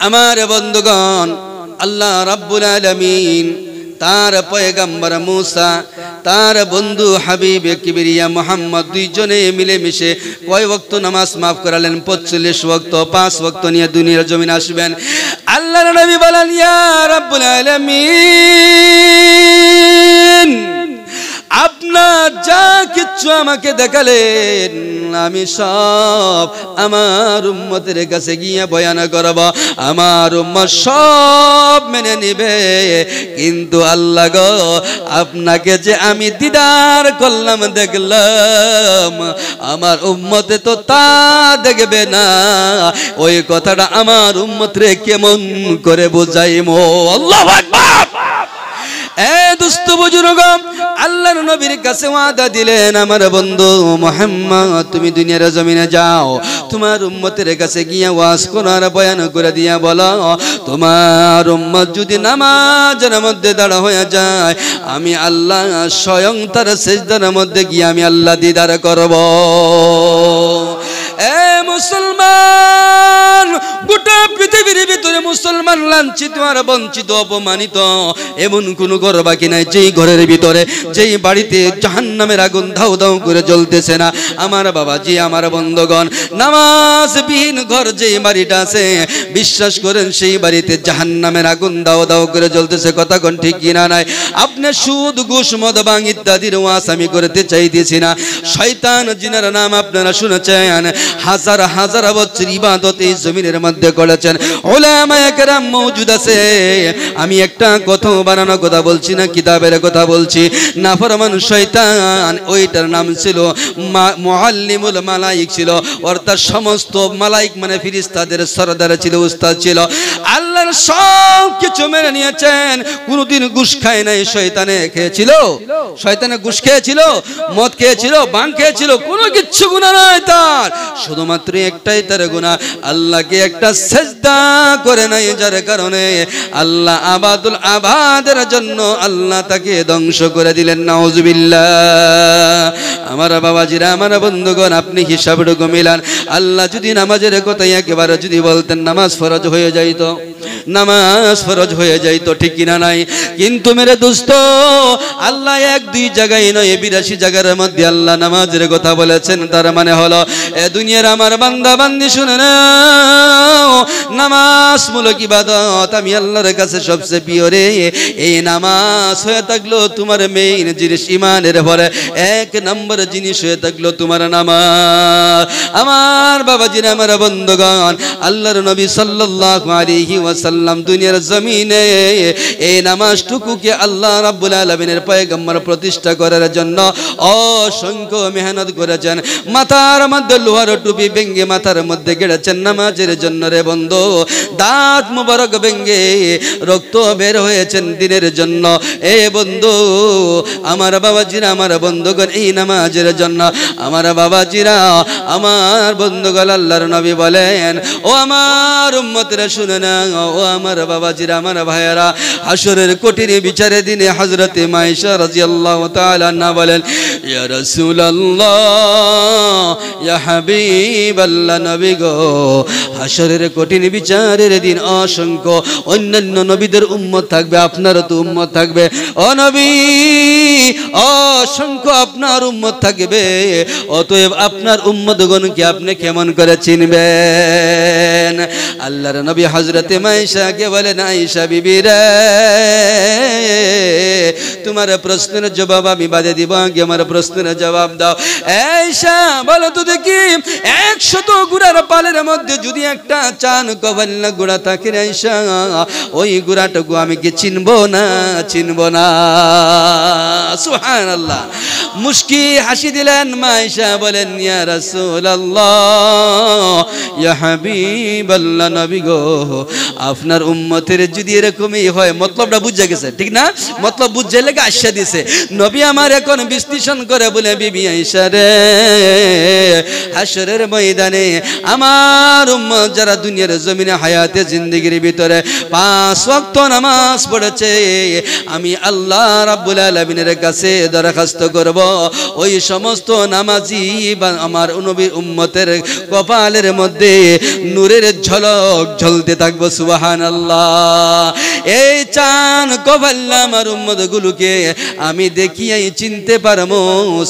আমার বন্ধুগণ, আল্লাহ রাব্বুল আলামিন তার পয়গম্বর মুসা, তার বন্ধু হাবিব কিবরিয়া মুহাম্মদ দুইজনে মিলেমিশে কয় ওয়াক্ত নামাজ মাফ করালেন? 45 ওয়াক্ত। 5 ওয়াক্ত নিয়ে দুনিয়ার জমিনে আসবেন। আল্লাহর নবী বলেন, ইয়া রাব্বুল আলামিন, আপনার যা কিছু আমাকে দেখালেন আমি সব আমার উম্মতের কাছে গিয়ে বয়ান করব, আমার উম্মত সব মেনে নিবে। কিন্তু আল্লাহ গো, আপনাকে যে আমি দিদার করলাম, দেখলাম, আমার উম্মতে তো তা দেখবে না। ওই কথাটা আমার উম্মতরে কেমন করে বুঝাইমো? আল্লাহু আকবার। দোস্ত বুজুর্গ, আল্লাহর নবীর কাছে ওয়াদা দিলেন, আমার বন্ধু মুহাম্মদ তুমি দুনিয়ার জমিনে যাও, তোমার উম্মতের কাছে গিয়া ওয়াজ করার বয়ান করে দিয়া বলো, তোমার উম্মত যদি নামাজের মধ্যে দাঁড়া হয়ে যায়, আমি আল্লাহ স্বয়ং তার সিজদার মধ্যে গিয়ে আমি আল্লাহ দিদার করব। মুসলমান, গোটা পৃথিবীর ভিতরে মুসলমান লাঞ্ছিত আর বঞ্চিত, অপমানিত এমন কোন ঘর বাকি নাই যেই ঘরের ভিতরে, যেই বাড়িতে জাহান্নামের আগুন ধাউ ধাউ করে জ্বলতেছে না। আমার বাবাজি, আমার বন্ধুগণ, নামাজবিহীন ঘর যেই বাড়িটা আছে, বিশ্বাস করেন সেই বাড়িতে জাহান্নামের আগুন দাও দাও করে জ্বলতেছে। কথা কোন ঠিক কিনা নাই? আপনি সুদ, ঘুষ, মদ, ভাঙ ইত্যাদির ওয়াজ আমি করতে চাইতেছি না। শয়তান জিনের নাম আপনারা শুনেছেন, হাজার হাজার বছর ইবাদত এই জমিনের মধ্যে করেছেন, উলামায়ে কেরাম মওজুদ আছে। আমি একটা কথা বানানো কথা বলছি না, কিতাবের কথা বলছি। নাফরমান শয়তান, ওইটার নাম ছিল মুআল্লিমুল মালাইক ছিল, অর্থাৎ সমস্ত মালাইক মানে ফেরেশতাদের সরদার ছিল, উস্তাদ ছিল। আল্লাহর সব কিছু মেনে নিয়েছেন, কোনদিন ঘুষ খায় নাই। শয়তানে খেয়েছিল? শয়তানে ঘুষ খেয়েছিল? মদ খেয়েছিল? ভাঙ খেয়েছিল? কোনো কিচ্ছু গুনাহ নাই তার, শুধুমাত্র একটাই তার গুনাহ, আল্লাহকে একটা সিজদা করে নাই, যার কারণে আল্লাহ আবাদুল আবাদের জন্য আল্লাহ তাকে ধ্বংস করে দিলেন। নাউজুবিল্লাহ। আমার বাবাজিরা, আমার বন্ধুগণ, আপনি হিসাবটুকু মিলান। আল্লাহ যদি নামাজের কথা একেবারে যদি বলতেন, নামাজ ফরজ হয়ে যাইত, নামাজ ফরজ হয়ে যাইত, ঠিক কিনা নাই? কিন্তু মেরে দোস্ত, আল্লাহ 1-2 জায়গায় নয়, 82 জায়গার মধ্যে আল্লাহ নামাজের কথা বলেছেন। তার মানে হলো, এ দুনিয়ার আমার বান্দা বান্দি শুনে নাও, নামাজ মূলক ইবাদত আমি আল্লাহর কাছে সবচেয়ে প্রিয় রে। এই নামাজ হয়ে থাকলো তোমার মেইন জিনিস, ইমানের পরে 1 নম্বর জিনিস হয়ে থাকলো তোমার নামাজ। আমার বাবাজিরা, আমার বন্ধুগণ, আল্লাহর নবী সাল্লাল্লাহু আলাইহি ওয়াসাল্লাম দুনিয়ার জমিনে এই নামাজটুকুকে আল্লাহ রাব্বুল আলামিনের পয়গম্বর প্রতিষ্ঠা করার জন্য অসংখ্য মেহনত করেছেন। মাথার মধ্যে লোহার টুপি ভেঙ্গে মাথার মধ্যে গেড়েছেন নামাজের জন্য রে বন্ধু। দাঁত মুবারক ভেঙ্গে রক্ত বের হয়েছেন দিনের জন্য। এ বন্ধু, আমার বাবাজিরা, আমার বন্ধুগণ, এই নামাজের জন্য। আমার বাবাজিরা, আমার বন্ধুগণ, আল্লাহর নবী বলেন, ও আমার উম্মতরা শুনে না, ও আমার বাবাজিরা, আমার ভাইয়েরা, হাসরের কঠিন বিচারের দিনে হযরতে মায়েশা রাদিয়াল্লাহু তাআলা আনহা বলেন, ইয়া রাসূলুল্লাহ, ইয়া হাবিবাল্লাহ, নবী গো, হাসরের কঠিন বিচারের দিন অসংখ্য অন্যান্য নবীদের উম্মত থাকবে, আপনারও তো উম্মত থাকবে। ও নবী, অসংখ্য আপনার উম্মত থাকবে। অতএব আপনার উম্মতগণকে আপনি কেমন করে চিনবেন? আল্লাহর নবী হযরতে মায়েশাকে বলেন, আয়েশা বিবি রে, তোমার প্রশ্নের জবাব আমি বাদে দিব, আগে আমার প্রশ্নের জবাব দাও। আয়েশা বলো তো দেখি, 100 গুড়ার পালের মধ্যে যদি একটা চান কবাল্লা গুড়া থাকে আয়েশা, ওই গুড়াটুকু আমি কি চিনবো না? চিনবো না। সুবহানাল্লাহ। মুস্কি হাসি দিলেন মায়েশা, বলেন, ইয়া রাসূলুল্লাহ, ইয়া হাবিবাল্লাহ, নবী গো, আপনার উম্মতের যদি এরকমই হয়, মতলবটা বুঝে গেছে, ঠিক না? মতলব বুঝে লেগে আশা দিছে। নবী আমার এখন বিশ্লেষণ করে বলে, বিবি আয়েশা রে, হাসরের ময়দানে আমার উম্মত যারা দুনিয়ার জমিনে হায়াত হায়াতে জিন্দেগির ভিতরে 5 ওয়াক্ত নামাজ পড়েছে, আমি আল্লাহ রাব্বুল আলামিনের কাছে দরখাস্ত করব ওই সমস্ত নামাজি বা আমার নবীর উম্মতের কপালের মধ্যে নূরের ঝলক ঝলতে থাকবো। সুবহানাল্লাহ। এই চান কপাল আমার উম্মতগুলোকে আমি দেখিয়াই চিনতে পারবো।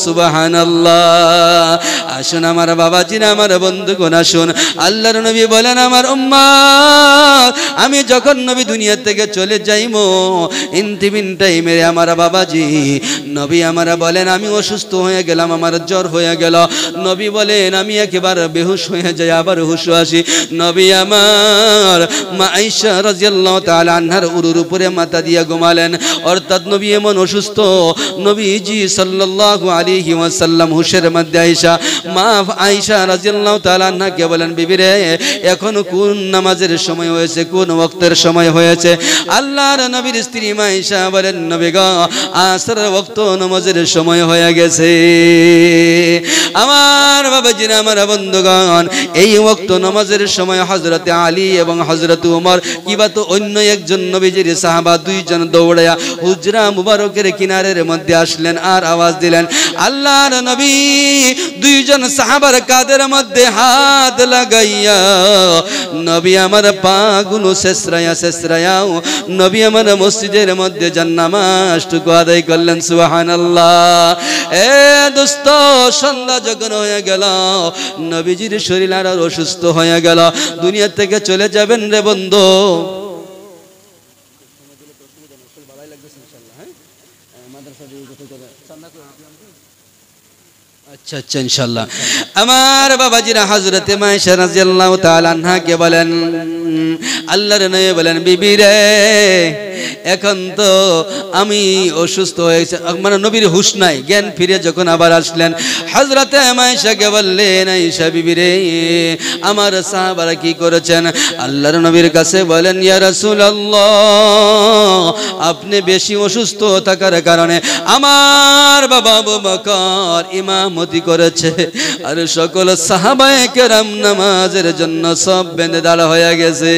সুবহানাল্লাহ। আসুন আমার বাবাজিরা, আমার বন্ধুগণ, আসুন। আল্লাহর নবী বলেন, আমার উম্মত আমি যখন নবী দুনিয়া থেকে চলে যাইমো ইন্তিমিন টাইমে আমার বাবাজি নবী আমার বলেন আমি অসুস্থ হয়ে গেলাম, আমার জ্বর হয়ে গেল। নবী বলেন আমি একেবারে বেহুশ হয়ে যাই, আবার হুশ আসি। নবী আমার মা আয়েশা রাদিয়াল্লাহু তাআলা আনহার উরুর উপরে মাথা দিয়ে ঘুমালেন। অর্থাৎ নবী এমন অসুস্থ, নবীজি সাল্লাল্লাহু আলাইহি ওয়াসাল্লাম হুশের মধ্যে আয়েশা মা আয়েশা রাদিয়াল্লাহু তাআলা আনহাকে বলেন, বিবি রে এখন কোন নামাজের সময় হয়েছে, কোন ওয়াক্তের সময় হয়েছে? আল্লাহর নবীর স্ত্রী মা আয়েশা বলেন, নবী গো আসরের ওয়াক্ত নামাজের সময় হয়ে গেছে। আমার বাবাজিরা, আমার বন্ধুগণ, এই ওয়াক্ত নামাজের সময় হযরতে আলী এবং হযরতে ওমর কিবা তো অন্য একজন নবীজির সাহাবা দুইজন দৌড়ায়া হুজরা মুবারকের কিনারের মধ্যে আসলেন আর আওয়াজ দিলেন, আল্লাহর নবী দুইজন সাহাবার কাদের মধ্যে হাত লাগাইয়া নবী আমার পাগুলো শেষরায়া নবী আমার মসজিদের মধ্যে যান নামাজটুকু আদায় করলেন। সুবহানাল্লাহ। এ দোস্ত, সন্ধ্যা যখন হয়ে গেল নবীজির শরীর আর অসুস্থ হয়ে গেল, দুনিয়া থেকে চলে যাবেন রে বন্ধু। আচ্ছা আচ্ছা ইনশাআল্লাহ। আমার বাবাজিরা হযরতে মা আয়েশা রাদিয়াল্লাহু তাআলা আনহাকে বলেন, আল্লাহর নবী বলেন, বিবি রে এখন তো আমি অসুস্থ হয়েছে, মানে নবীর হুঁশ নাই, জ্ঞান ফিরে যখন আবার আসলেন হযরতে মা আয়েশাকে বললেন, আয়েশা বিবি রে আমার সাহাবারা কি করেছেন? আল্লাহর নবীর কাছে বলেন, ইয়া রাসূলুল্লাহ আপনি বেশি অসুস্থ থাকার কারণে আমার বাবা আবু বকর ইমামতি করেছে আর সকল সাহাবায়ে কেরাম নামাজের জন্য সব বেঁধে দাঁড়া হয়ে গেছে।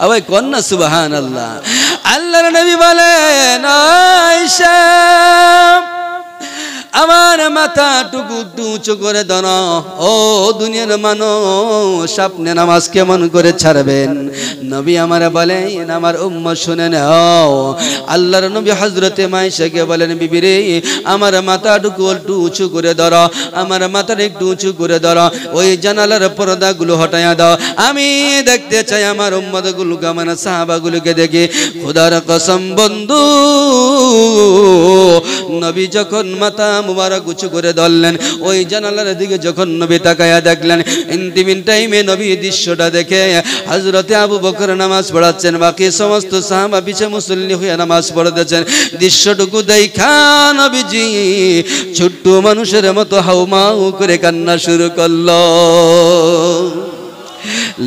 আবার কন্যা সুবহানাল্লাহ। আল্লাহর নবী বলেন, আয়েশা আমার মাথা টুকু উঁচু করে দাও, ও দুনিয়ার মানুষ আপনি নামাজ কেমন করে ছাড়বেন? নবী আমার বলেন, আমার উম্মত শুনে নাও। আল্লাহর নবী হযরতে মা আয়েশাকে বলেন, বিবি রে আমার মাথা টুকু একটু উঁচু করে দাও, আমার মাথাটা একটু উঁচু করে দাও, ওই জানালার পর্দাগুলো হটাইয়া দাও, আমি দেখতে চাই আমার উম্মতগুলোকে, আমার সাহাবাগুলোকে দেখি। খোদার কসম বন্ধু, নবী যখন মাথা মুবারক উঁচু করে ধরলেন, ওই জানালার দিকে যখন নবী তাকায়া দেখলেন, ইন্তিমিন টাইমে নবী দৃশ্যটা দেখে হযরতে আবু বকর নামাজ পড়াচ্ছেন, বাকি সমস্ত সাহাবা পিছে মুসল্লি হয়ে নামাজ পড়তেছেন। দৃশ্যটুকু দেখা নবীজি ছোট্ট মানুষের মতো হাউমাউ করে কান্না শুরু করলো।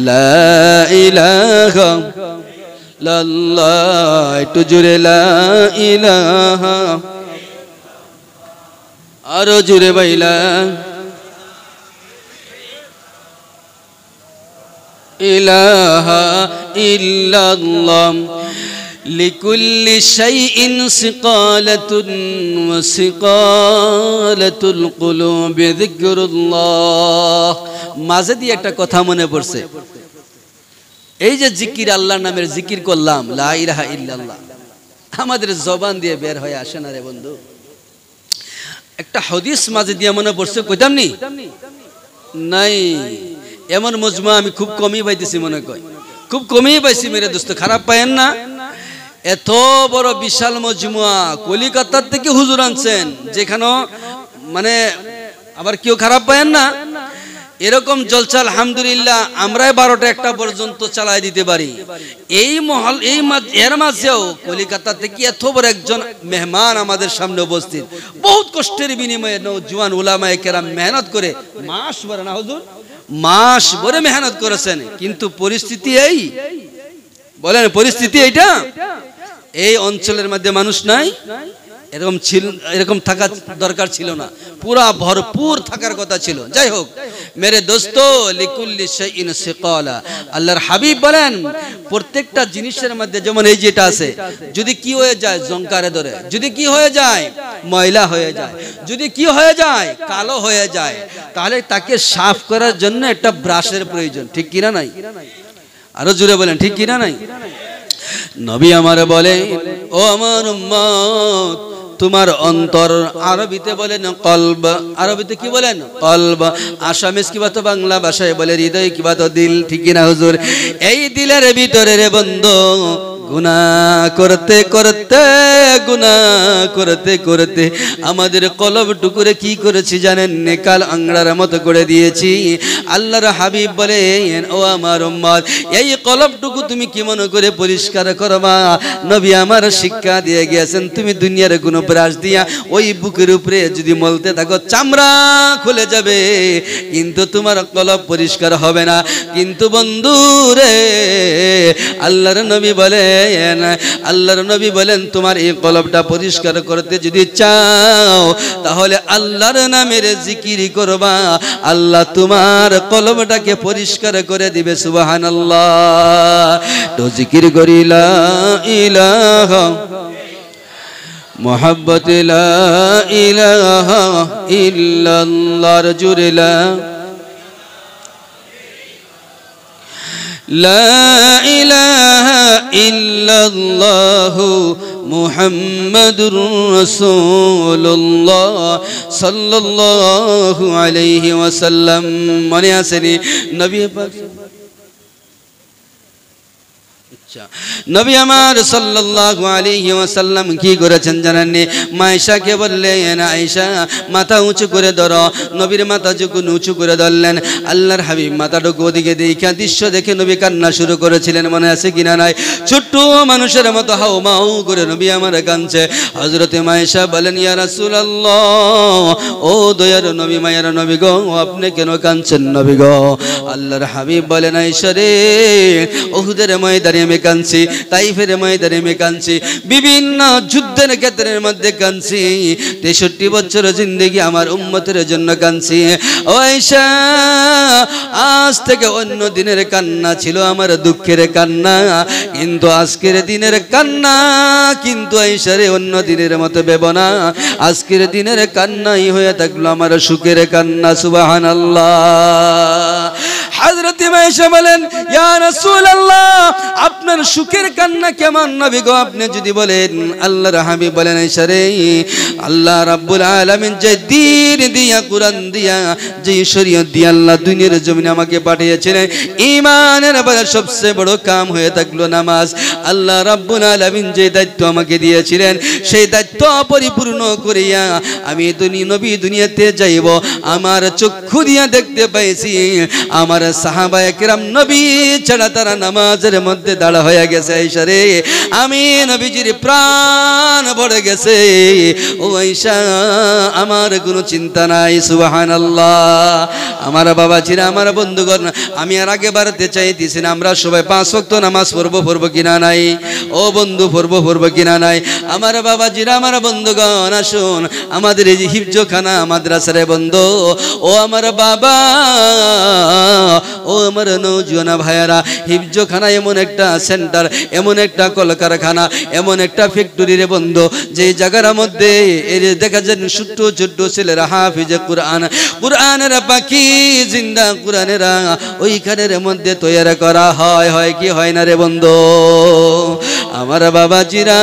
লা ইলাহা ইল্লাল্লাহ, একটু জোরে লা ইলাহা, আরো জুড়ে বাইলা ইলাহা ইল্লাল্লাহ লিকুল্লি শাইইন সিকালাতুন ওয়া সিকালাতুল কুলুবি যিকরুল্লাহ। মাঝে দিয়ে একটা কথা মনে পড়ছে, এই যে জিকির, আল্লাহর নামের জিকির করলাম, লা ইলাহা ইল্লাল্লাহ, আমাদের জবান দিয়ে বের হয়ে আসে না রে বন্ধু। একটা হাদিস মাঝে দিয়ে মনে পড়ছে, কইতাম নি নাই, এমন মজমা আমি খুব কমই পাইতেছি, মনে কয় খুব কমই পাইছি মেরে দোস্ত, খারাপ পায়েন না। এত বড় বিশাল মজমুয়া কলিকাতার থেকে হুজুর আনছেন, যেখানে মানে আবার কেউ খারাপ পায়েন না, এরকম জলসা আলহামদুলিল্লাহ আমরাই 12টা-1টা পর্যন্ত চালাই দিতে পারি। এই মহল এর মাঝেও কলিকাতা থেকে এত বড় একজন মেহমান আমাদের সামনে উপস্থিত, বহুত কষ্টের বিনিময়ে নওজোয়ান উলামায়ে কেরাম মেহনত করে মাস ভরে, না হুজুর মাস ভরে মেহনত করেছেন, কিন্তু পরিস্থিতি এই, বলেন পরিস্থিতি এইটা, এই অঞ্চলের মধ্যে মানুষ নাই, এরকম ছিল, এরকম থাকা দরকার ছিল না, পুরা ভরপুর থাকার কথা ছিল। যাই হোক মেরে দোস্ত, লিকুল্লি শাইইন সিকালা, আল্লাহর হাবিব বলেন প্রত্যেকটা জিনিসের মধ্যে, যেমন এই যেটা আছে, যদি কি হয়ে যায় জংকারে ধরে, যদি কি হয়ে যায় ময়লা হয়ে যায়, যদি কি হয়ে যায় কালো হয়ে যায়, তাহলে তাকে সাফ করার জন্য একটা ব্রাশের প্রয়োজন, ঠিক কিনা নাই? আরো জোরে বলেন ঠিক কিনা নাই? নবী আমার বলে, ও আমার উম্মত, তোমার অন্তর, আরবিতে বলেন কলব, আরবিতে কি বলেন কলব, আসামিজ কিবা তো বাংলা ভাষায় বলে হৃদয়, কিবা তো দিল, ঠিক কিনা হুজুর? এই দিলের ভিতরে রে বন্ধু গুনাহ করতে করতে, গুনাহ করতে করতে আমাদের কলব টুকুরে কি করেছি জানেন? নেকাল আংড়ার মতো করে দিয়েছি। আল্লাহর হাবিব বলেন, ও আমার উম্মত, এই কলবটুকু তুমি কি মনে করে পরিষ্কার করবা? নবী আমার শিক্ষা দিয়ে গিয়েছেন, তুমি দুনিয়ার কোনো ব্রাশ দিয়া ওই বুকের উপরে যদি মলতে থাকো চামড়া খুলে যাবে, কিন্তু তোমার কলব পরিষ্কার হবে না। কিন্তু বন্ধু রে, আল্লাহর নবী বলেন, আল্লাহর নবী বলেন তোমার এই কলবটা পরিষ্কার করতে যদি চাও, তাহলে আল্লাহর নামের জিকির করবা, আল্লাহ তোমার কলবটাকে পরিষ্কার করে দিবে। সুবহানাল্লাহ। তো জিকির করি লা ইলাহা মুহাব্বত লা ইলাহা ইল্লাল্লাহ, জুরে লা ইলাহা ইল্লাল্লাহু মুহাম্মাদুর রাসূলুল্লাহ সাল্লাল্লাহু আলাইহি ওয়াসাল্লাম। মনে আসেনি নবী পাক? নবী আমার সাল্লাল্লাহু আলাইহি ওয়াসাল্লাম কি করেছেন জানেননি? মায়েশাকে বললেন, আয়েশা মাথা উঁচু করে ধরো। নবীর মাথা যখন উঁচু করে ধরলেন, আল্লাহর হাবিব মাথাটুকু ওদিকে দেখা দৃশ্য দেখে নবী কান্না শুরু করেছিলেন। মনে আছে কিনা নাই? ছোট্ট মানুষের মতো হাউ মাউ করে নবী আমার কাঁদছে। হযরতে মায়েশা বলেন, ইয়া রাসূলুল্লাহ, ও দয়ার নবী, মায়ের নবী গো, আপনি কেন কাঁদছেন নবী গো? আল্লাহর হাবিব বলেন, আয়েশা রে, উহুদের ময়দানে আমি কাঁদছি, তাইফের ময়দানে আমি কাঁদছি, বিভিন্ন যুদ্ধের ক্ষেত্রের মধ্যে কাঁদছি, 63 বছর জিন্দেগি আমার উম্মতের জন্য কাঁদছি। ও আয়েশা, আজ থেকে অন্য দিনের কান্না ছিল আমার দুঃখের কান্না, কিন্তু আজকের দিনের কান্না কিন্তু আয়েশা রে অন্য দিনের মতো ভেবো না, আজকের দিনের কান্নাই হয়ে থাকলো আমার সুখের কান্না। সুবহানাল্লাহ। হযরত আয়েশা বলেন, ইয়া রাসূলুল্লাহ, আপনার সুখের কান্না কেমন নবী গো? আপনি যদি বলেন। আল্লাহর হাবিব বলেন, আয়েশা রে, আল্লাহ রাব্বুল আলামিন যে দ্বীন দিয়া, কুরআন দিয়া, যে শরীয়ত দিয়া আল্লাহ দুনিয়ার জমিনে আমাকে পাঠিয়েছিলেন, ঈমানের পরে সবচেয়ে বড় কাম হয়ে থাকলো নামাজ। আল্লাহ রাব্বুল আলামিন যে দায়িত্ব আমাকে দিয়েছিলেন, সেই দায়িত্ব পরিপূর্ণ করিয়া আমি নবী দুনিয়াতে যাইব। আমার চক্ষু দিয়া দেখতে পাইছি আমার সাহাবায়ে কেরাম নবী ছাড়া তারা নামাজের মধ্যে দাঁড়া হয়ে গেছে। আয়েশা রে, আমি নবীজির প্রাণ ভরে গেছে। ও আয়েশা, আমার কোনো চিন্তা নাই। সুবহানাল্লাহ। আমার বাবাজিরা, আমার বন্ধুগণ, আমি আর আগে বাড়তে চাইতেছি না, আমরা সবাই 5 ওয়াক্ত নামাজ পড়বো কিনা নাই? ও বন্ধু, পড়বো কিনা নাই? আমার বাবাজিরা, আমার বন্ধুগণ, আসুন আমাদের এই যে হিফজখানা মাদ্রাসার বন্ধু, ও আমার বাবা, ও আমার নওজোয়ান ভাইয়ারা, হিফজখানা এমন একটা সেন্টার, এমন একটা কলকারখানা, এমন একটা ফ্যাক্টরি রে বন্ধু, যে জায়গার মধ্যে এই দেখা যায় ছোট্ট ছোট্ট ছেলেরা হাফিজে কুরআন, কুরআনের পাখি জিন্দা কুরআনেরা ওইখানের মধ্যে তৈরি করা হয়। হয় কি হয় না রে বন্ধু? আমার বাবাজিরা,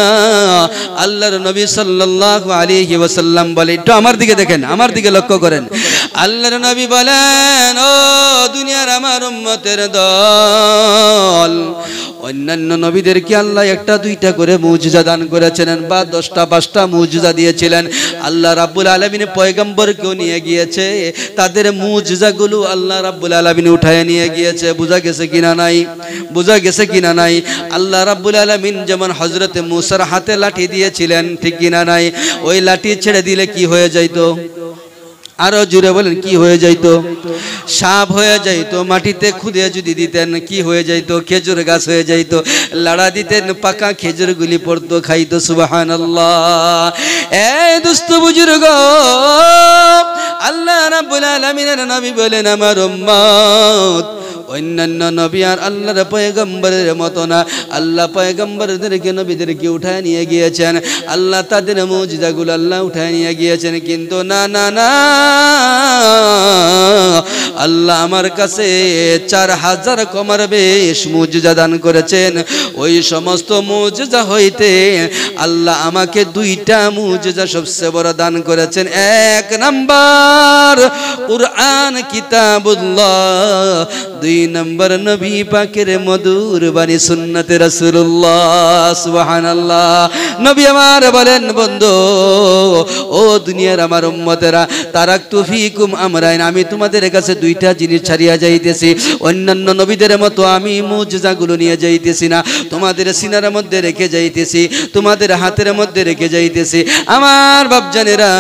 আল্লাহর নবী সাল্লাল্লাহু আলাইহি ওয়াসাল্লাম বলে, একটু আমার দিকে দেখেন, আমার দিকে লক্ষ্য করেন। আল্লাহর নবী বলেন, ও দুনিয়ার আমার উম্মতের দল, অন্যান্য নবীদেরকে আল্লাহ 1-2টা করে মুজিজা দান করেছিলেন, বা 10টা 5টা মুজিজা দিয়েছিলেন। আল্লাহ রাব্বুল আলামিন পয়গম্বরকেও নিয়ে গিয়েছে, তাদের মুজিজাগুলো আল্লাহ রাব্বুল আলামিন উঠায় নিয়ে গিয়েছে। বুঝা গেছে কিনা নাই? বুঝা গেছে কিনা নাই? আল্লাহ রাব্বুল আলামিন যেমন হযরতে মূসার হাতে লাঠি দিয়েছিলেন, ঠিক কিনা নাই? ওই লাঠি ছেড়ে দিলে কি হয়ে যাইতো? আরো জুড়ে বলেন কি হয়ে যাইতো? সাপ হয়ে যাইতো। মাটিতে খুদে যদি দিতেন কি হয়ে যাইতো? খেজুর গাছ হয়ে যাইতো। লাড়া দিতেন পাকা খেজুরগুলি পড়তো, খাইতো। সুবহানাল্লাহ। এই দুস্থ বুজুর্গ, আল্লাহ রাব্বুল আলামিনের নবী বলেন আমার উম্মত অন্যান্য নবী আর আল্লাহর পয়গম্বরের মতো না। আল্লাহ পয়গম্বরদেরকে নবীদেরকে উঠায় নিয়ে গিয়েছেন, আল্লাহ তাদের মুজিজাগুলো আল্লাহ উঠায় নিয়ে গিয়েছেন, কিন্তু না না না, আল্লাহ আমার কাছে 4000 কমার বেশ মুজিজা দান করেছেন। ওই সমস্ত মুজিজা হইতে আল্লাহ আমাকে 2টা মুজিজা সবচেয়ে বড় দান করেছেন। 1 নাম্বার কুরআন কিতাবুল্লাহ, 2 নাম্বার নবী পাকের মধুর বাণী সুন্নতে রাসূলুল্লাহ। সুবহানাল্লাহ। নবী আমার বলেন বন্ধু, ও দুনিয়ার আমার উম্মতেরা, তারাকতু ফিকুম আমরাইন, আমি তোমাদের কাছে 2টা জিনিস ছাড়িয়া যাইতেছি। অন্যান্য নবীদের মতো আমি মুজিজাগুলো নিয়ে যাইতেছি না, তোমাদের সিনার মধ্যে রেখে যাইতেছি, তোমাদের হাতের মধ্যে রেখে যাইতেছি। আমার বাপজানেরা,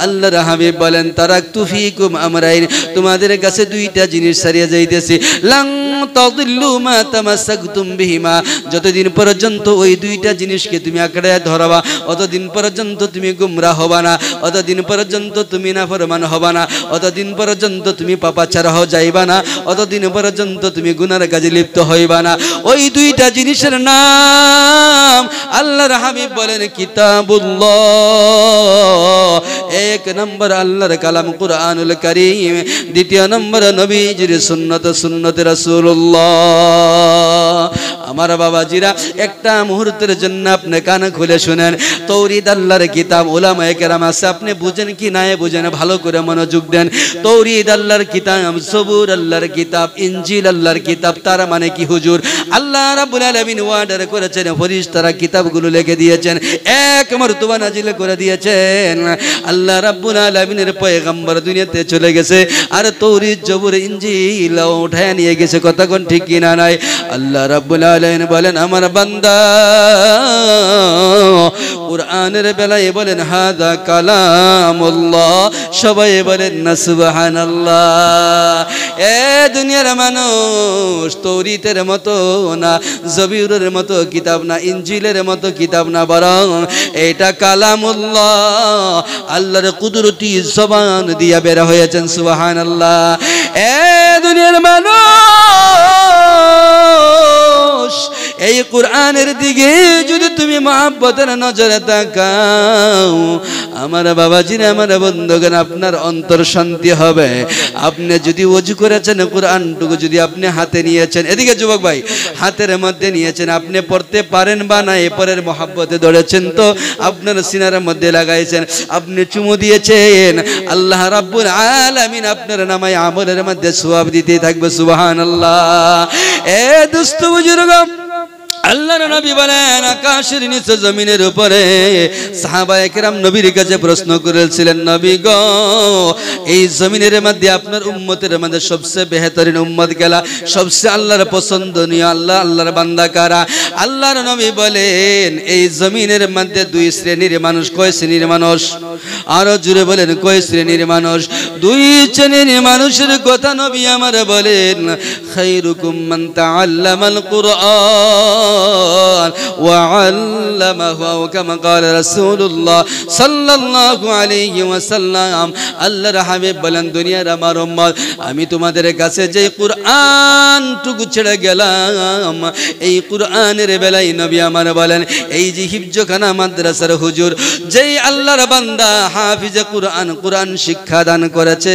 আল্লাহর হাবিব বলেন তারাকতু ফিকুম আমরাইন, তোমাদের কাছে 2টা জিনিস ছাড়িয়া যাইতেছি। লাং তাদিল্লু মা তামাসসাকতুম বিহিমা, যতদিন পর্যন্ত ওই 2টা জিনিসকে তুমি আঁকড়ে ধরবা অতদিন পর্যন্ত তুমি গুমরাহ হবা না, অতদিন পর্যন্ত তুমি নাফরমান হবা না, অতদিন পর্যন্ত তুমি পাপাচার হয়ে যাইবা না, অতদিন পর্যন্ত তুমি গুনার কাজে লিপ্ত হইবা না। ওই 2টা জিনিসের নাম আল্লাহর হাবিব বলেন কিতাবুল্লাহ। 1 নম্বর আল্লাহর কালাম কুরআনুল কারীম, 2 নম্বর নবীজির সুন্নাত সুন্নতে রাসূলুল্লাহ। আমার বাবাজিরা, একটা মুহূর্তের জন্য আপনি কান খুলে শুনেন। তৌরাত আল্লাহর কিতাব, উলামায়ে কেরাম আছে, আপনি বুঝেন কি না বুঝেন, ভালো করে মনোযোগ দেন। তৌরাত আল্লাহর কিতাব, জবুর আল্লাহর কিতাব, ইনজিল আল্লাহর কিতাব। তার মানে কি হুজুর? আল্লাহ রাব্বুল আলামিন ওয়ার্ডার করেছেন, ফেরেশতারা কিতাবগুলো লিখে দিয়েছেন, 1 মর্তবা নাজিল করে দিয়েছেন। আল্লাহ রাব্বুল আলামিনের পয়গম্বর দুনিয়াতে চলে গেছে, আর তৌরাত জবুর ইনজিল উঠায় নিয়ে গেছে। কথা কোন ঠিক কিনা নাই? আল্লাহ রাব্বুল আলামিন বলেন আমার বান্দা কুরআনের বেলায় বলেন হাদা কালামুল্লাহ, সবাই বলেন না সুবহানাল্লাহ। এ দুনিয়ার মানুষ, তৌরাতের মতো না, জবুরের মতো কিতাব না, ইনজিলের মতো কিতাব না, বরং এটা কালামুল্লাহ, আল্লাহর কুদরতি জবান দিয়া বের হয়েছেন। সুবহানাল্লাহ। এ দুনিয়ার মানুষ, এই কুরআনের দিকে যদি তুমি মহব্বতের নজরে তাকাও, আমার বাবাজিরা, আমার বন্ধুগণ, আপনার অন্তর শান্তি হবে। আপনি যদি ওযু করেছেন, কুরআনটুকু যদি আপনি হাতে নিয়েছেন, এদিকে যুবক ভাই, হাতের মধ্যে নিয়েছেন, আপনি পড়তে পারেন বা না, এরপরের মহব্বতে ধরেছেন তো আপনার সিনার মধ্যে লাগাইছেন, আপনি চুমু দিয়েছেন, আল্লাহ রাব্বুল আলামিন আপনার নামায় আমলের মধ্যে সওয়াব দিতে থাকবে। সুবহানাল্লাহ। এ দোস্ত বুজুর্গ, আল্লাহর নবী বলেন আকাশের নিচে জমিনের উপরে সাহাবায়ে কেরাম নবীর কাছে প্রশ্ন করেছিলেন, নবী গো, এই জমিনের মধ্যে আপনার উম্মতের মধ্যে সবচেয়ে বেহতরিন উম্মত গেলা, সবচেয়ে আল্লাহর পছন্দনীয় আল্লাহর বান্দা কারা? আল্লাহর নবী বলেন এই জমিনের মধ্যে 2 শ্রেণীর মানুষ। কয় শ্রেণীর মানুষ? আরো জুড়ে বলেন কয় শ্রেণীর মানুষ? 2 শ্রেণীর মানুষের কথা নবী আমার বলেন, খায়রুকুম মান তাআল্লামাল কুরআন وعلمه كما قال رسول الله صلى الله عليه وسلم। আল্লাহর হাবিব বলেন দুনিয়ার আমার উম্মত, আমি তোমাদের কাছে যে কুরআনটুকু ছেড়ে গেলাম, এই কুরআনের বেলায় নবী আমার বলেন, এই যে হিফজখানা মাদ্রাসার হুজুর, যেই আল্লাহর বান্দা হাফিজে কুরআন, কুরআন শিক্ষা দান করেছে,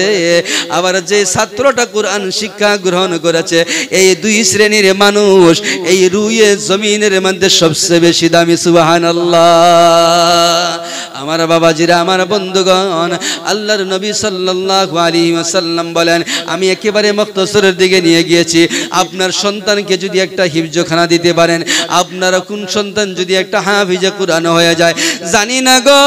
আবার যে ছাত্রটা কুরআন শিক্ষা গ্রহণ করেছে, এই 2 শ্রেণীর মানুষ এই রুয়ে জমিনের মধ্যে সবচেয়ে বেশি দামি। সুবহানাল্লাহ। আমার বাবাজিরা, আমার বন্ধুগণ, আল্লাহর নবী সাল্লাল্লাহু আলাইহি ওয়াসাল্লাম বলেন, আমি একেবারে মুখতাসরের দিকে নিয়ে গিয়েছি। আপনার সন্তানকে যদি একটা হিফজখানা দিতে পারেন, আপনার কোন সন্তান যদি একটা হাফিজে কুরআন হয়ে যায়, জানি না গো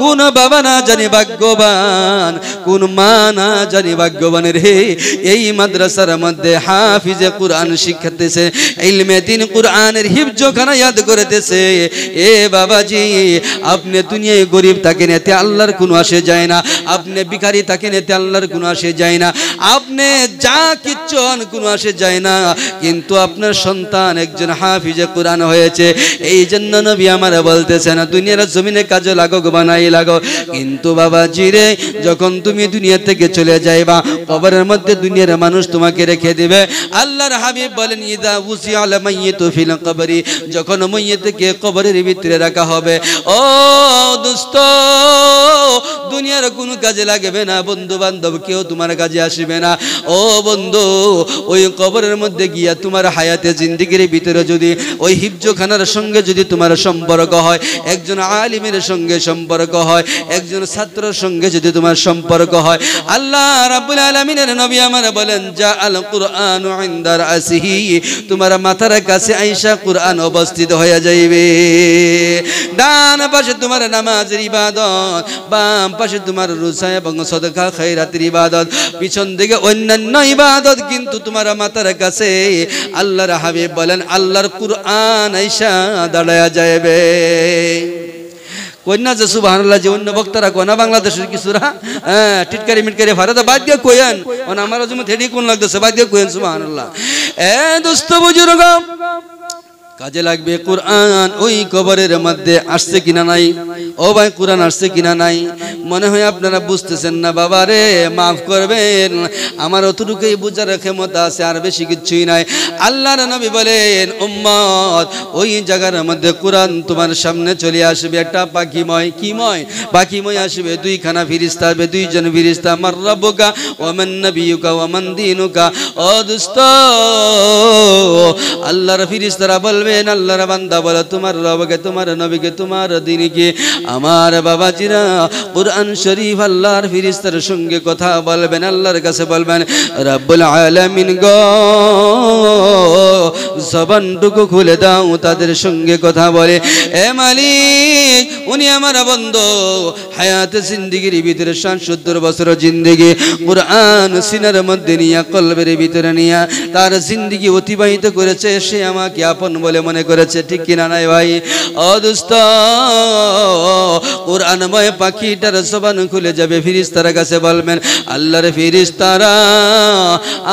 কোন বাবা না জানি ভাগ্যবান, কোন মা না জানি ভাগ্যবানের হে, এই মাদ্রাসার মধ্যে হাফিজে কুরআন শিখাতেছে, ইলমে দ্বীন তিনি কুরআনের হিফজখানা ইয়াদ করতেছে। এ বাবাজি, আপনি দুনিয়ায় গরিব থাকেন এতে আল্লাহর কোনো আসে যায় না, আপনি ভিখারি থাকেন এতে আল্লাহর কোনো আসে যায় না, আপনি যা কিচ্ছু হন কোনো আসে যায় না, কিন্তু আপনার সন্তান একজন হাফিজে কুরআন হয়েছে। এই জন্য নবী আমার বলতেছেন দুনিয়ার জমিনে কাজে লাগো বানাই লাগো, কিন্তু বাবাজি রে যখন তুমি দুনিয়া থেকে চলে যাইবা কবরের মধ্যে দুনিয়ার মানুষ তোমাকে রেখে দিবে। আল্লাহর হাবিব বলেন ইদা উসিআল মাইয়িতু ফিল কবরি, যখন মাইয়িতকে কবরের ভিতরে রাখা হবে, ও দোস্ত দুনিয়ার কোনো কাজে লাগবে না, বন্ধু বান্ধব কেউ তোমার কাজে আসবে না। ও বন্ধু, ওই কবরের মধ্যে গিয়া তোমার হায়াতে জিন্দেগির ভিতরে যদি ওই হিফজখানার সঙ্গে যদি তোমার সম্পর্ক হয়, একজন আলিমের সঙ্গে সম্পর্ক হয়, একজন ছাত্রের সঙ্গে যদি তোমার সম্পর্ক হয়, আল্লাহ রাব্বুল আলামিনের নবী আমার বলেন যা আল কুরআনু ইনদা রাসিহি, তোমার মাথার কাছে আয়েশা কুরআন অবস্থিত হয়ে যাইবে। ডান পাশে তোমার নামাজের ইবাদত, বাম পাশে তোমার রোজা এবং সাদকা খায়রাতের ইবাদত, পিছন দিকে অন্যান্য ইবাদত, কিন্তু তোমার মাথার কাছে আল্লাহর হাবিব বলেন আল্লাহর কুরআন আয়েশা দাঁড়ায়া যাইবে। কন্যা যে সুবহানাল্লাহ, যে অন্য বক্তারা কোনা বাংলাদেশের কিছুরা টিটকারি মিটকারি ভারতে বাদ দিয়ে কইেন, আমার জন্য থেডি কোন লাগতেছে বাদ দিয়ে কইেন সুবহানাল্লাহ। এ দোস্ত বুজুর্গ, কাজে লাগবে কুরআন। ওই কবরের মধ্যে আসছে কিনা নাই, ও ভাই কুরআন আসছে কিনা নাই, মনে হয় আপনারা বুঝতেছেন না। বাবা রে মাফ করবেন, আমার অতটুকুই বুঝার ক্ষমতা আছে, আর বেশি কিছুই নাই। আল্লাহর নবী বলেন উম্মত ওই জায়গার মধ্যে কুরআন তোমার সামনে চলে আসবে, একটা পাখিময় কিময় পাখিময় আসবে, দুইখানা ফেরেশতা আসবে, দুইজন ফেরেশতা মান রাব্বুকা ওয়া মান নাবিয়ুকা ওয়া মান দীনুকা। ও দোস্ত, আল্লাহর ফেরেশতারা বলবে আল্লাহর বান্দা বলো তোমার রবকে, তোমার নবীকে, তোমার দ্বীনকে। আমার বাবাজিরা কুরআন শরীফ আল্লাহর ফেরেশতার সঙ্গে কথা বলবেন, আল্লাহর কাছে বলবেন রব্বুল আলামিন গো জবানটুকু খুলে দাও, তাদের সঙ্গে কথা বলে। এ মালিক, উনি আমার বন্ধু হায়াতে জিন্দেগির ভিতরে 70 বছর জিন্দেগি কুরআন সিনার মধ্যে নিয়া কলবের ভিতরে নিয়া তার জিন্দেগি অতিবাহিত করেছে, সে আমাকে আপন বলে মনে করেছে, ঠিক কিনা নাই ভাই? ও দোস্ত, কুরআনময় পাখিটার জবান খুলে যাবে, ফেরেশতার কাছে বলবেন আল্লাহর ফেরেশতারা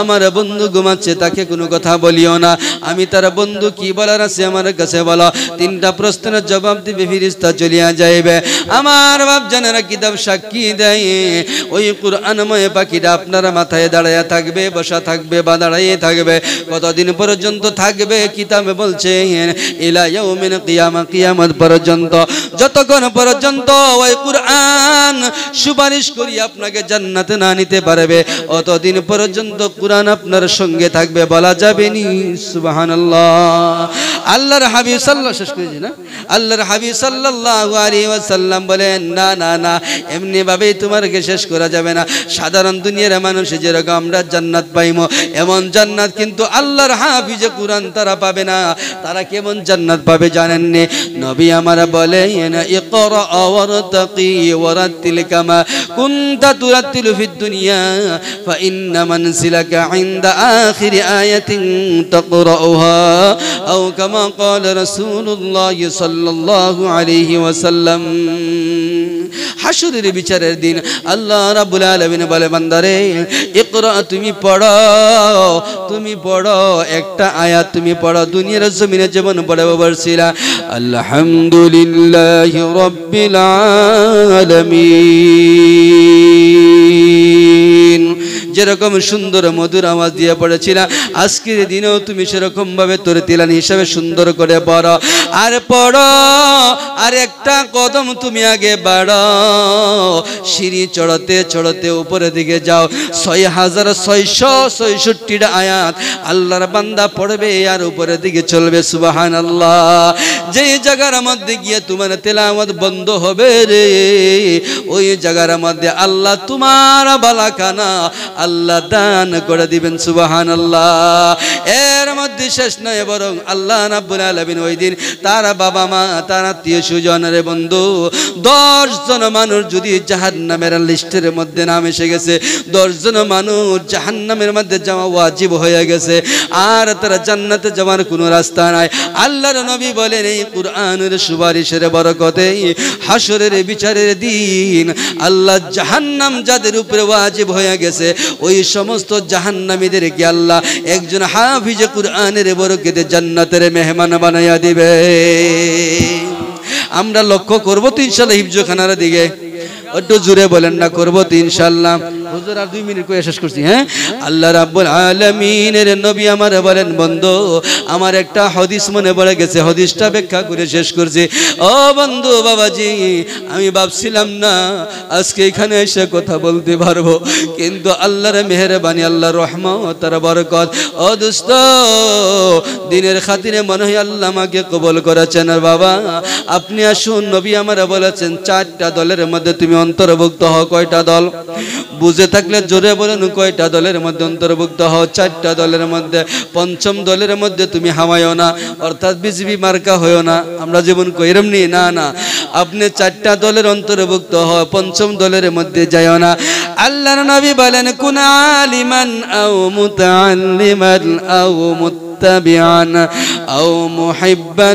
আমার বন্ধু ঘুমাচ্ছে, তাকে কোনো কথা বলিও না, আমি তার বন্ধু, কি বলার আছে আমার কাছে বলো। 3টা প্রশ্নের জবাব দিবে, ফেরেশতা চলিয়া যাইবে। আমার বাপ জানেরা কিতাব সাক্ষী দেয় ওই কুরআনময় পাখিটা আপনার মাথায় দাঁড়ায়া থাকবে, বসা থাকবে বা দাঁড়াইয়ে থাকবে। কতদিন পর্যন্ত থাকবে? কিতাবে বলছে ইলা ইয়াউমিল কিয়ামা, কিয়ামত পর্যন্ত, যতক্ষণ পর্যন্ত ওই কুরআন সুপারিশ করি আপনাকে জান্নাতে না নিতে পারবে, অতদিন পর্যন্ত কুরআন আপনার সঙ্গে থাকবে, বলা যাবে নি সুবহানাল্লাহ। আল্লাহর হাবিব সাল্লাল্লাহু শেষ করেছি না, আল্লাহর হাবিব সাল্লাল্লাহু আলাইহি ওয়াসাল্লাম বলেন না না না, এমনি ভাবেই তোমাকে শেষ করা যাবে না। সাধারণ দুনিয়ার মানুষ যেরকম আমরা জান্নাত পাইমো, এমন জান্নাত কিন্তু আল্লাহর হাফিজে কুরআন তারা পাবে না। তারা কেমন জান্নাত পাবে জানেন নে? নবী আমার বলেন ইকরা ওয়ারতাকি ওয়ারাতিল কামা কুনতা তুরাতিলু ফিদ দুনিয়া ফা ইন্না মানসিলাকা ইনদা আখিরি আয়াতিন তাকরাউহা আও কামা ক্বালা রাসূলুল্লাহ সাল্লাল্লাহু আলাইহি ওয়াসাল্লাম। হাসরের বিচারের দিন আল্লাহ রাব্বুল আলামিন বলে বান্দারে ইকরা, তুমি পড়ো, তুমি পড়ো, একটা আয়াত তুমি পড়ো, দুনিয়ার জমিনে যেমন পড়াবো বলছিলা আলহামদুলিল্লাহি রাব্বিল আলামিন, যেরকম সুন্দর মধুর আওয়াজ দিয়ে পড়েছিলা আজকের দিনেও তুমি সেরকম ভাবে তোর তিলান হিসাবে সুন্দর করে পড়ো। আর পড়ো, আর একটা কদম তুমি আগে বাড়ো, সিঁড়ি চড়তে চড়তে উপরের দিকে যাও। 6666টা আয়াত আল্লাহর বান্দা পড়বে আর উপরের দিকে চলবে সুবহানাল্লাহ। যেই জায়গার মধ্যে গিয়ে তোমার তেলাওয়াত বন্ধ হবে রে, ওই জায়গার মধ্যে আল্লাহ তোমার বালাখানা আল্লাহ দান করে দিবেন সুবহানাল্লাহ। এর মধ্যে শেষ নয়, বরং আল্লাহ রাব্বুল আলামিন ওই দিন তার বাবা মা, তার আত্মীয় স্বজনের বন্ধু 10 জন মানুষ যদি জাহান্নামের লিস্টের মধ্যে নাম এসে গেছে, 10 জন মানুষ জাহান্নামের মধ্যে যাওয়া ওয়াজিব হয়ে গেছে, আর তারা জান্নাতে যাওয়ার কোনো রাস্তা নাই। আল্লাহর নবী বলেন এই কুরআনের সুপারিশের বরকতে হাসরের বিচারের দিন আল্লাহ জাহান্নাম যাদের উপরে ওয়াজিব হয়ে গেছে ওই সমস্ত জাহান্নামীদেরকে আল্লাহ একজন হাফিজে কুরআনের বরকতে জান্নাতের মেহমান বানাইয়া দিবে। আমরা লক্ষ্য করবো তো ইনশাআল্লাহ হিফজখানার দিকে, একটু জোরে বলেন না, করবো তো ইনশাআল্লাহ। হুজুর আর 2 মিনিট কয়ে শেষ করছি। হ্যাঁ, আল্লাহ রাব্বুল আলামিনের নবী আমার বলেন বন্ধু আমার একটা হাদিস মনে পড়ে গেছে, হাদিসটা ব্যাখ্যা করে শেষ করছি। ও বন্ধু বাবাজি, আমি ভাবছিলাম না আজকে এখানে এসে কথা বলতে পারবো, কিন্তু আল্লাহর মেহেরবানি, আল্লাহর রহমত আর বরকত, ও দোস্ত দিনের খাতিরে মনে হয় আল্লাহ আমাকে কবুল করেছেন। বাবা আপনি আসুন, নবী আমার বলেছেন 4টা দলের মধ্যে তুমি অন্তর্ভুক্ত হও। কয়টা দল? বুঝে থাকলে জোরে বলেন, কয়টা দলের মধ্যে অন্তর্ভুক্ত হও? 4টা দলের মধ্যে। 5ম দলের মধ্যে তুমি হামায়ও না, অর্থাৎ বিজেপি মার্কা হয়েও না। আমরা যেমন কইরম নি, না না, আপনি 4টা দলের অন্তর্ভুক্ত হও, 5ম দলের মধ্যে যাইও না। আল্লাহর নবী বলেন কুন আলিমান আও মুতাআল্লিমান আও متبعا أو محبا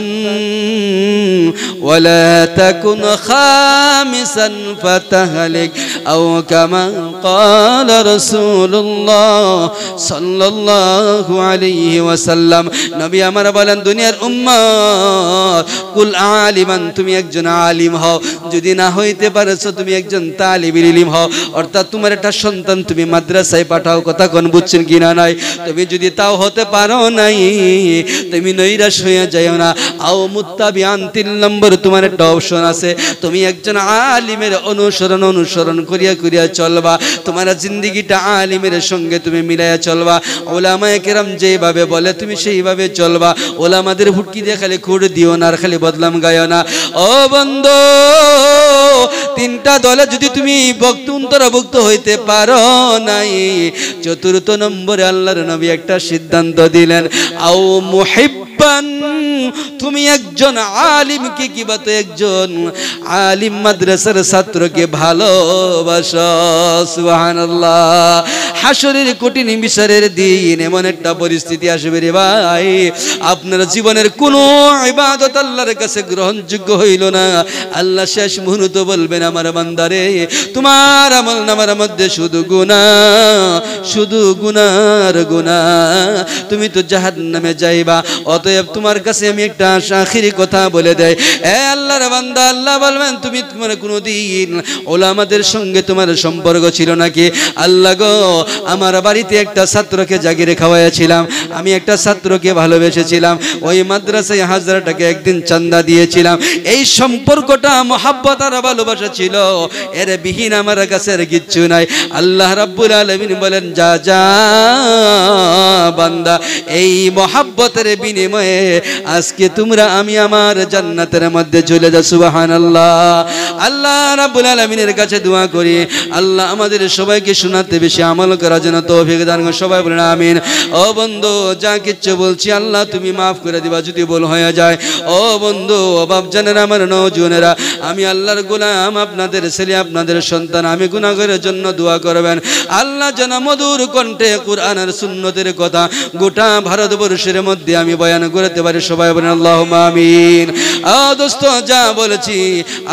ولا تكن خامسا فتهلك أو كما قال رسول الله صلى الله عليه وسلم। নবী আমার বলেন দুনিয়ার উম্মত কুল আলিমান, তুমি একজন আলিম হও, যদি না হইতে পারছো তুমি একজন তালিবুল ইলম হও, অর্থাৎ তোমার একটা সন্তান তুমি মাদ্রাসায় পাঠাও। কথা কোন বুঝছেন কিনা নাই? তুমি যদি তাও হতে পারো নাই তুমি নৈরাশ হয়ে যাও না। আও মুত্তাবিআন, 3 নম্বর তোমার একটা অপশন আছে, তুমি একজন আলিমের অনুসরণ করিয়া চলবা, তোমার জিন্দেগিটা আলিমের সঙ্গে তুমি মিলাইয়া চলবা। ওলামায়ে কেরাম যেভাবে বলে তুমি সেইভাবে চলবা। ওলামাদের হুটকি দিয়ে খালি খুঁড় দিও না, আর খালি বদলাম গায়ও না। ও বন্ধু 3টা দলে যদি তুমি অন্তর্ভুক্ত হইতে পারো নাই, 4র্থ নম্বরে আল্লাহর নবী একটা সিদ্ধান্ত দিলেন, আও মুহিব্বান, তুমি একজন আলিমকে কিবা তো একজন আলিম মাদ্রাসার ছাত্রকে ভালোবাসো। সুবহানাল্লাহ। হাসরের কঠিন বিচারের দিন এমন একটা পরিস্থিতি আসবে রে ভাই, আপনার জীবনের কোনো ইবাদত আল্লাহর কাছে গ্রহণযোগ্য হইল না। আল্লাহ শেষ মুহূর্ত বলবেন আমার বান্দারে তোমার আমল নামার মধ্যে শুধু গুনার গুনাহ, তুমি তো জাহান্নামে যাইবা। অতএব তোমার কাছে আমি একটা আখিরি কথা বলে দেই, এ আল্লাহর বান্দা, আল্লাহ বলবেন তুমি তোমার কোনোদিন ওলামাদের সঙ্গে তোমার সম্পর্ক ছিল নাকি? আল্লাহ গো, আমার বাড়িতে একটা ছাত্রকে জাগিরে খাওয়াইছিলাম, আমি একটা ছাত্রকে ভালোবেসেছিলাম, ওই মাদ্রাসায় 1000 টাকা একদিন চান্দা দিয়েছিলাম, এই সম্পর্কটা মহাব্বত আর ভালোবাসা ছিল, এর বিহীন আমার কাছে আর কিচ্ছু নাই। আল্লাহ রাব্বুল আলামিন বলেন যা যা বান্দা, এই মহাব্বতের বিনিময়ে আজকে তোমরা আমি আমার জান্নাতের মধ্যে চলে যাও। সুবহানাল্লাহ। আল্লাহ রাব্বুল আলামিনের কাছে দোয়া করি আল্লাহ আমাদের সবাইকে শোনাতে বেশি আমল করার জন্য তৌফিক দান করুন। সবাই বলেন আমিন। ও বন্ধু যা কিচ্ছু বলছি আল্লাহ তুমি মাফ করে দিবা যদি ভুল হয়ে যায়। ও বন্ধু, ও বাপজানেরা, আমার নওজোয়ানেরা, আমি আল্লাহর গোলাম, আপনাদের ছেলে, আপনাদের সন্তান, আমি গুনাহগারের জন্য দোয়া করবেন। আল্লাহ যেন মধুর কণ্ঠে কুরআন আর সুন্নতের কথা গোটা ভারতবর্ষের মধ্যে আমি বয়ান করতে পারি। সবাই বলেন আল্লাহুম্মা আমিন। দোস্ত যা বলেছি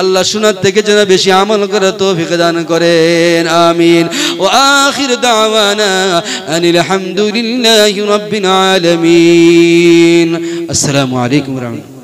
আল্লাহ শোনার থেকে যেন বেশি আমল করার তৌফিক দান করেন। আমিন। ও আখির দাওয়ানা আনিল হামদুলিল্লাহি রাব্বিল আলামিন। আসসালামু আলাইকুম ওয়া রাহমাতুল্লাহ।